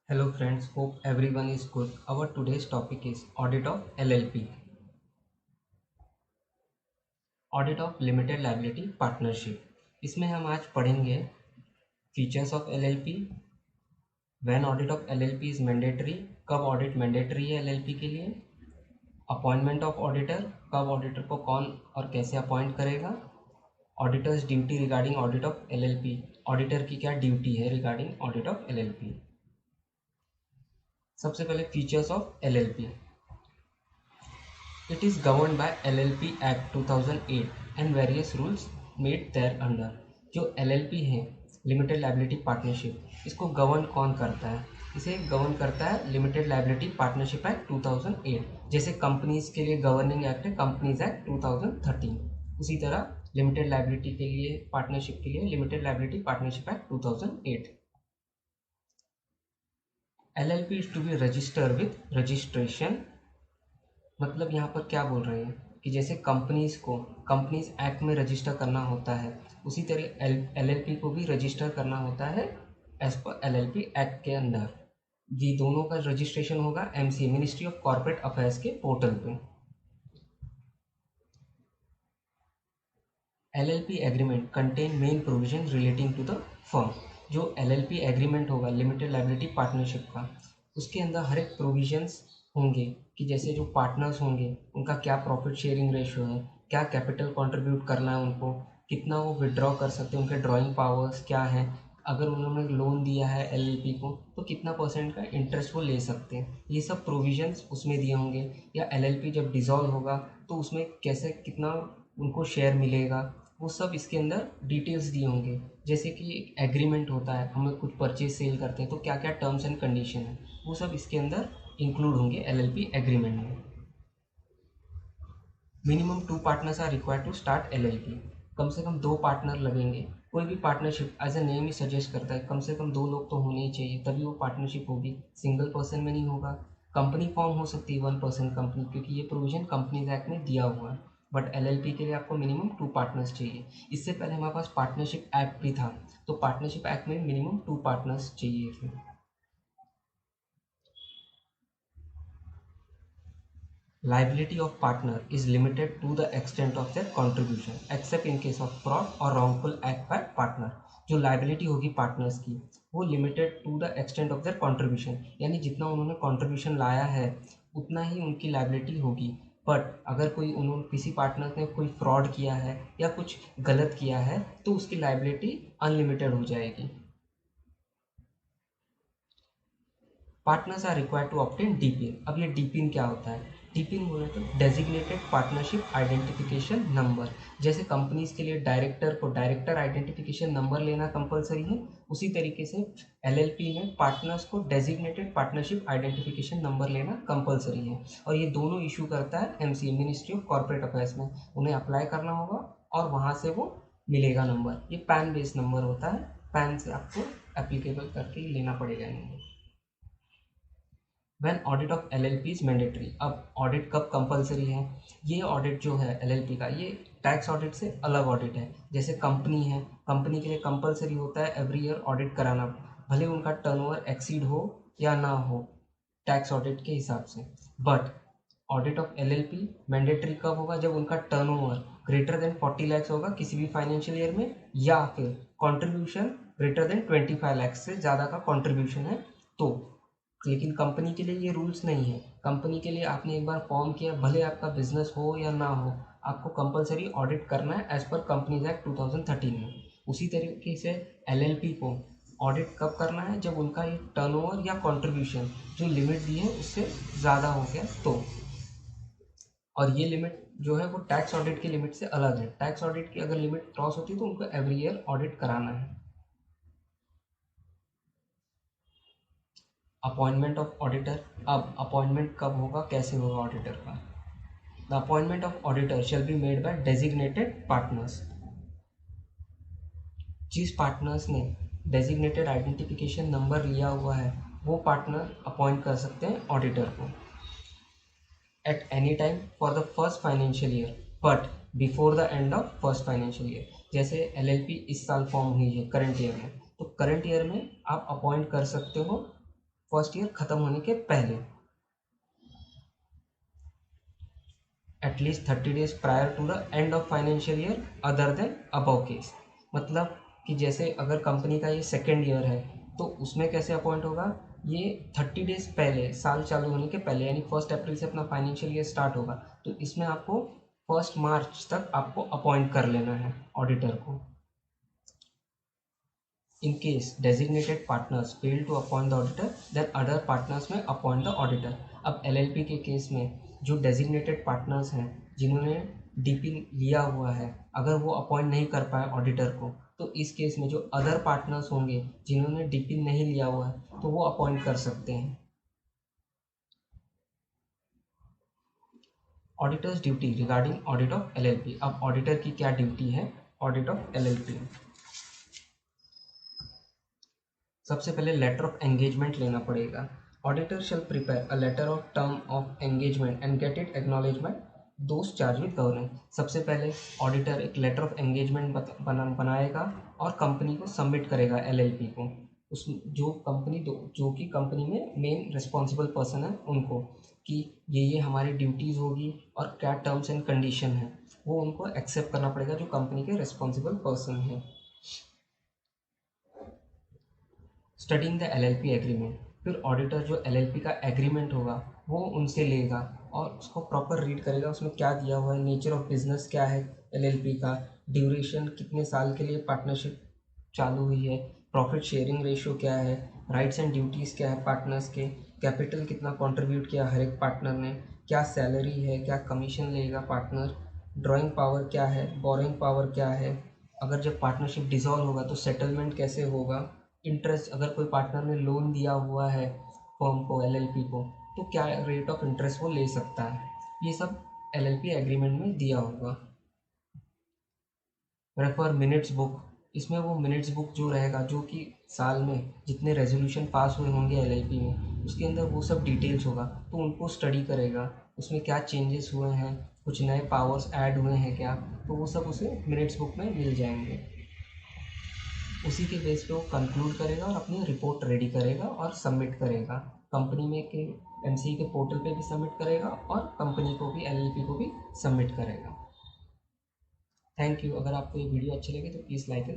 Hello friends, hope everyone is good. Our today's topic is audit of LLP. Audit of Limited Liability Partnership. इसमें हम आज पढ़ेंगे features of LLP, when audit of LLP is mandatory, कब audit mandatory है LLP के लिए, appointment of auditor, कब auditor को कौन और कैसे अपॉइंट करेगा, auditors duty regarding audit of LLP, auditor की क्या ड्यूटी है रिगार्डिंग ऑडिट ऑफ LLP। सबसे पहले features of LLP। It is governed by LLP Act 2008 and various rules made thereunder। जो LLP है लिमिटेड लाइबिलिटी पार्टनरशिप, इसको govern कौन करता है? इसे गवर्न करता है लिमिटेड लाइबिलिटी पार्टनरशिप एक्ट 2008। जैसे कंपनीज के लिए गवर्निंग एक्ट है कंपनीज एक्ट 2013, उसी तरह लिमिटेड लाइबिलिटी के लिए पार्टनरशिप के लिए limited liability partnership act 2008। LLP is to be registered with registration। मतलब यहाँ पर क्या बोल रहे हैं कि जैसे कंपनीज को कंपनीज एक्ट में रजिस्टर करना होता है, उसी तरह LLP को भी रजिस्टर करना होता है एज पर LLP एक्ट के अंदर। ये दोनों का रजिस्ट्रेशन होगा MCA ministry of corporate affairs के पोर्टल पे। LLP agreement contain main provision relating to the firm. जो LLP एग्रीमेंट होगा लिमिटेड लाइबिलिटी पार्टनरशिप का, उसके अंदर हर एक प्रोविजंस होंगे कि जैसे जो पार्टनर्स होंगे उनका क्या प्रॉफिट शेयरिंग रेशियो है, क्या कैपिटल कंट्रीब्यूट करना है उनको, कितना वो विड्रॉ कर सकते हैं, उनके ड्राइंग पावर्स क्या हैं, अगर उन्होंने लोन दिया है LLP को तो कितना परसेंट का इंटरेस्ट वो ले सकते हैं, ये सब प्रोविजंस उसमें दिए होंगे। या LLP जब डिज़ोल्व होगा तो उसमें कैसे कितना उनको शेयर मिलेगा, वो सब इसके अंदर डिटेल्स दिए होंगे। जैसे कि एक एग्रीमेंट होता है, हम लोग कुछ परचेज सेल करते हैं तो क्या क्या टर्म्स एंड कंडीशन है, वो सब इसके अंदर इंक्लूड होंगे LLP एग्रीमेंट में। Minimum 2 partners are required to start LLP। कम से कम 2 पार्टनर लगेंगे। कोई भी पार्टनरशिप एज ए नेम ही सजेस्ट करता है कम से कम 2 लोग तो होने ही चाहिए, तभी वो पार्टनरशिप होगी, सिंगल पर्सन में नहीं होगा। कंपनी फॉर्म हो सकती है 1 पर्सन कंपनी, क्योंकि ये प्रोविजन कंपनीज एक्ट में दिया हुआ है। बट LLP के लिए आपको मिनिमम 2 पार्टनर्स चाहिए। इससे पहले हमारे पास पार्टनरशिप एक्ट भी था, तो पार्टनरशिप एक्ट में मिनिमम 2 पार्टनर्स चाहिए थे। Liability of partner is limited to the extent of their contribution except in case of fraud or wrongful act by partner। जो liability होगी partners की वो limited to the extent of their contribution, यानी जितना उन्होंने contribution लाया है उतना ही उनकी liability होगी। बट अगर कोई उन्होंने किसी पार्टनर ने कोई फ्रॉड किया है या कुछ गलत किया है तो उसकी लाइबिलिटी अनलिमिटेड हो जाएगी। Partners are required to obtain DPN। अब ये DPN क्या होता है? DPN बोले तो डेजिग्नेटेड पार्टनरशिप आइडेंटिफिकेशन नंबर। जैसे कंपनीज के लिए डायरेक्टर को डायरेक्टर आइडेंटिफिकेशन नंबर लेना कंपलसरी है, उसी तरीके से LLP में पार्टनर्स को डेजिग्नेटेड पार्टनरशिप आइडेंटिफिकेशन नंबर लेना कंपलसरी है। और ये दोनों इशू करता है MCA ministry of corporate affairs में। उन्हें अप्लाई करना होगा और वहाँ से वो मिलेगा नंबर। ये पैन बेस्ड नंबर होता है, पैन से आपको एप्लीकेबल करके लेना पड़ेगा number. When audit of LLP is mandatory. अब ऑडिट कब कंपलसरी है? ये ऑडिट जो है LLP का, ये टैक्स ऑडिट से अलग ऑडिट है। जैसे कंपनी है, कंपनी के लिए कंपलसरी होता है एवरी ईयर ऑडिट कराना, भले उनका टर्नओवर एक्सीड हो या ना हो टैक्स ऑडिट के हिसाब से। But audit of LLP mandatory कब होगा? जब उनका टर्नओवर ग्रेटर देन 40 लाख होगा किसी भी फाइनेंशियल ईयर में, या फिर कंट्रीब्यूशन ग्रेटर देन 25 लाख से ज़्यादा का कंट्रीब्यूशन है तो। लेकिन कंपनी के लिए ये रूल्स नहीं है। कंपनी के लिए आपने एक बार फॉर्म किया, भले आपका बिजनेस हो या ना हो, आपको कंपलसरी ऑडिट करना है एज पर कंपनीज एक्ट 2013 में। उसी तरीके से LLP को ऑडिट कब करना है? जब उनका ये टर्नओवर या कंट्रीब्यूशन जो लिमिट दी है उससे ज़्यादा हो गया तो। और ये लिमिट जो है वो टैक्स ऑडिट की लिमिट से अलग है। टैक्स ऑडिट की अगर लिमिट क्रॉस होती है तो उनको एवरी ईयर ऑडिट कराना है। Appointment of auditor. अब अपॉइंटमेंट कब होगा, कैसे होगा ऑडिटर का? The appointment of auditor shall be made by designated partners. जिस पार्टनर्स ने डेजिग्नेटेड आइडेंटिफिकेशन नंबर लिया हुआ है वो पार्टनर अपॉइंट कर सकते हैं ऑडिटर को at any time for the first financial year but before the end of first financial year. जैसे LLP इस साल फॉर्म हुई है करंट ईयर में, तो करंट ईयर में आप अपॉइंट कर सकते हो फर्स्ट ईयर ख़त्म होने के पहले, at least 30 days prior to the end of financial year other than above case. मतलब कि जैसे अगर कंपनी का ये सेकेंड ईयर है तो उसमें कैसे अपॉइंट होगा, ये 30 days पहले, साल चालू होने के पहले, यानी 1 अप्रैल से अपना फाइनेंशियल ईयर स्टार्ट होगा, तो इसमें आपको 1 मार्च तक आपको अपॉइंट कर लेना है ऑडिटर को। In case designated partners fail to appoint the auditor, then other partners may appoint the auditor। अब LLP के केस में जो designated partners हैं जिन्होंने DP लिया हुआ है, अगर वो अपॉइंट नहीं कर पाए ऑडिटर को, तो इस केस में जो अदर पार्टनर्स होंगे जिन्होंने DP नहीं लिया हुआ है तो वो अपॉइंट कर सकते हैं। Auditors duty regarding audit of LLP। अब ऑडिटर की क्या ड्यूटी है ऑडिट ऑफ LLP। सबसे पहले लेटर ऑफ एंगेजमेंट लेना पड़ेगा। Auditor shall prepare a letter of term of engagement and get it acknowledge by those charge with governance. सबसे पहले ऑडिटर एक लेटर ऑफ एंगेजमेंट बनाएगा और कंपनी को सबमिट करेगा LLP को। उस जो कि कंपनी में मेन रिस्पॉन्सिबल पर्सन है उनको, कि ये हमारी ड्यूटीज़ होगी और क्या टर्म्स एंड कंडीशन है वो उनको एक्सेप्ट करना पड़ेगा जो कंपनी के रिस्पॉन्सिबल पर्सन है। Studying the LLP agreement. फिर ऑडिटर जो LLP का एग्रीमेंट होगा वो उनसे लेगा और उसको प्रॉपर रीड करेगा, उसमें क्या दिया हुआ है, नेचर ऑफ बिजनेस क्या है LLP का, ड्यूरेशन कितने साल के लिए पार्टनरशिप चालू हुई है, प्रॉफिट शेयरिंग रेशियो क्या है, राइट्स एंड ड्यूटीज़ क्या है पार्टनर्स के, कैपिटल कितना कंट्रीब्यूट किया हर एक पार्टनर ने, क्या सैलरी है, क्या कमीशन लेगा पार्टनर, ड्राइंग पावर क्या है, बोरिंग पावर क्या है, अगर जब पार्टनरशिप डिसॉल्व होगा तो सेटलमेंट कैसे होगा, इंटरेस्ट अगर कोई पार्टनर ने लोन दिया हुआ है फर्म को LLP को तो क्या रेट ऑफ इंटरेस्ट वो ले सकता है, ये सब LLP एग्रीमेंट में दिया होगा। Refer minutes book. इसमें वो मिनट्स बुक जो रहेगा, जो कि साल में जितने रेजोल्यूशन पास हुए होंगे LLP में उसके अंदर वो सब डिटेल्स होगा, तो उनको स्टडी करेगा, उसमें क्या चेंजेस हुए हैं, कुछ नए पावर्स ऐड हुए हैं क्या, तो वो सब उसे मिनट्स बुक में मिल जाएंगे। उसी के बेस पे वो कंक्लूड करेगा और अपनी रिपोर्ट रेडी करेगा और सबमिट करेगा कंपनी में के MCE के पोर्टल पे भी सबमिट करेगा और कंपनी को भी LLP को भी सबमिट करेगा। Thank you. अगर आपको ये वीडियो अच्छी लगी तो प्लीज़ लाइक एंड